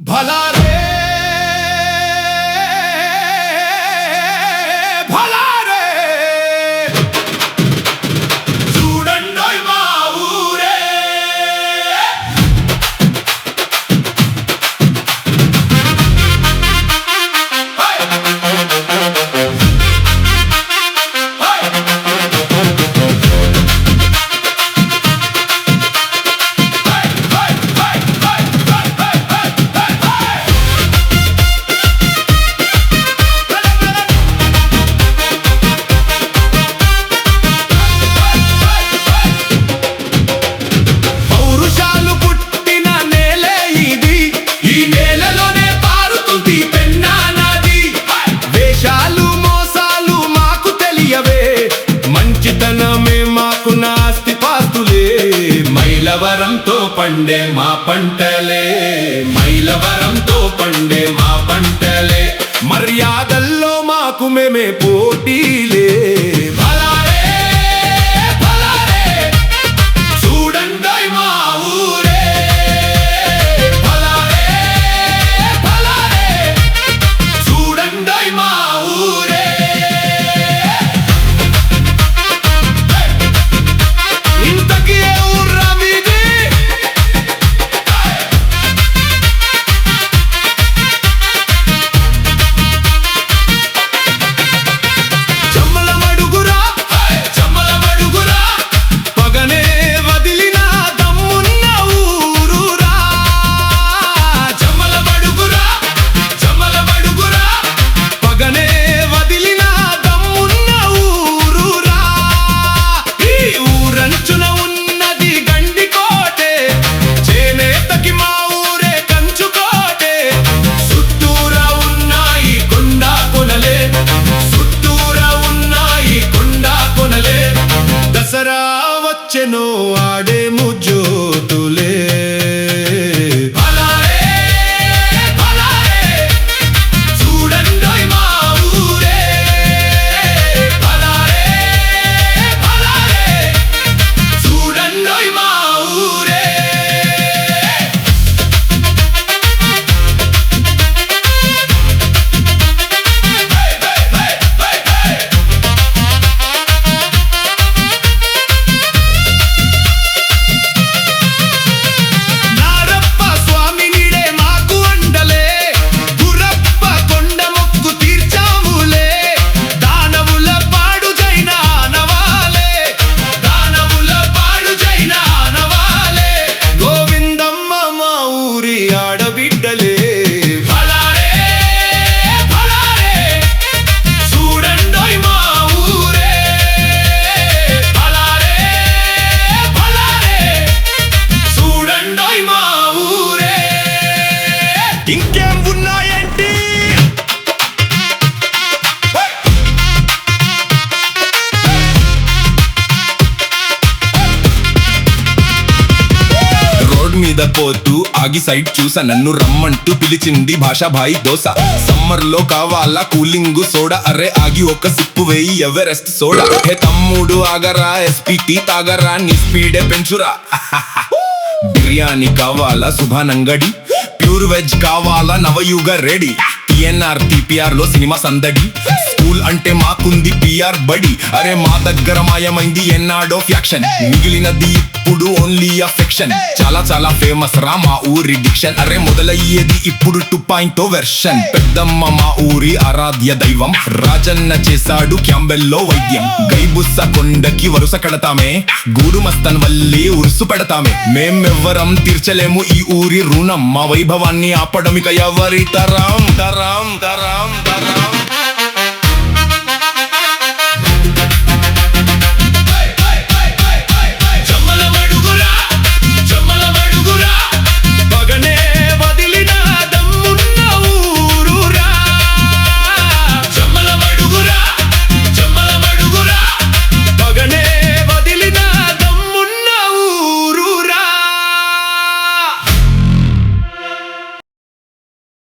भला रे भला रे చూడండోయ్ మా ఊరే మైలవరంతో పండే మా పంటలే మైలవరంతో పండే మా పంటలే మర్యాదల్లో మాకు మేమే పోటీలే భలా రే భలా రే చూడండోయ్ మా ఊరే భలా రే భలా రే చూడండోయ్ మా ఊరే ఇంతకీ దసరా వచ్చెనో ఆడేము జ్యోతులే భలా రే భలా రే చూడండోయ్ మా ఊరే భలా రే భలా రే చూడండోయ్ మా ఊరే ఆడబిడ్డలే భలా రే భలా రే చూడండోయ్ మా ఊరే భలా రే భలా రే చూడండోయ్ మా ఊరే ఇంకేం ఉన్నాయేంటి మీద పోతూ ఆగి సైడ్ చూసా నన్ను రమ్మంటూ పిలిచింది భాషా భాయి దోస సమ్మర్ లో కావాలా కూలింగ్ సోడా అరే ఆగి ఒక సిప్పు వేయి ఎవరెస్ట్ సోడా హే తమ్ముడు ఆగరా ఎస్పీటీ తాగరా నీ స్పీడే పెంచురా బిర్యానీ కావాలా సుభానంగడి ప్యూర్ వెజ్ కావాలా నవయుగ రెడీ టిఎన్ఆర్ టిపిఆర్ లో సినిమా సందడి స్కూల్ అంటే మాకుంది పిఆర్ బడి అరే మా దగ్గర మాయమైంది ఎన్నాడో ఫ్యాక్షన్ మిగిలినది ఇప్పుడు ఓన్లీ అఫెక్షన్ చాలా చాలా ఫేమస్ రా మా ఊరి డిక్షన్ అరే మొదలయ్యేది ఇప్పుడు 2.0 వెర్షన్ పెద్దమ్మ మా ఊరి ఆరాధ్య దైవం రాజన్న చేశాడు క్యాంబెల్లో వైద్యం గైబుస్స కొండకి వరుస కడతామే గూడు మస్తన్ వల్లి ఉరుసు పెడతామే మేమెవ్వరం తీర్చలేము ఈ ఊరి రుణం మా వైభవాన్ని ఆపడమిక ఎవరి తరం తరం తరం తరం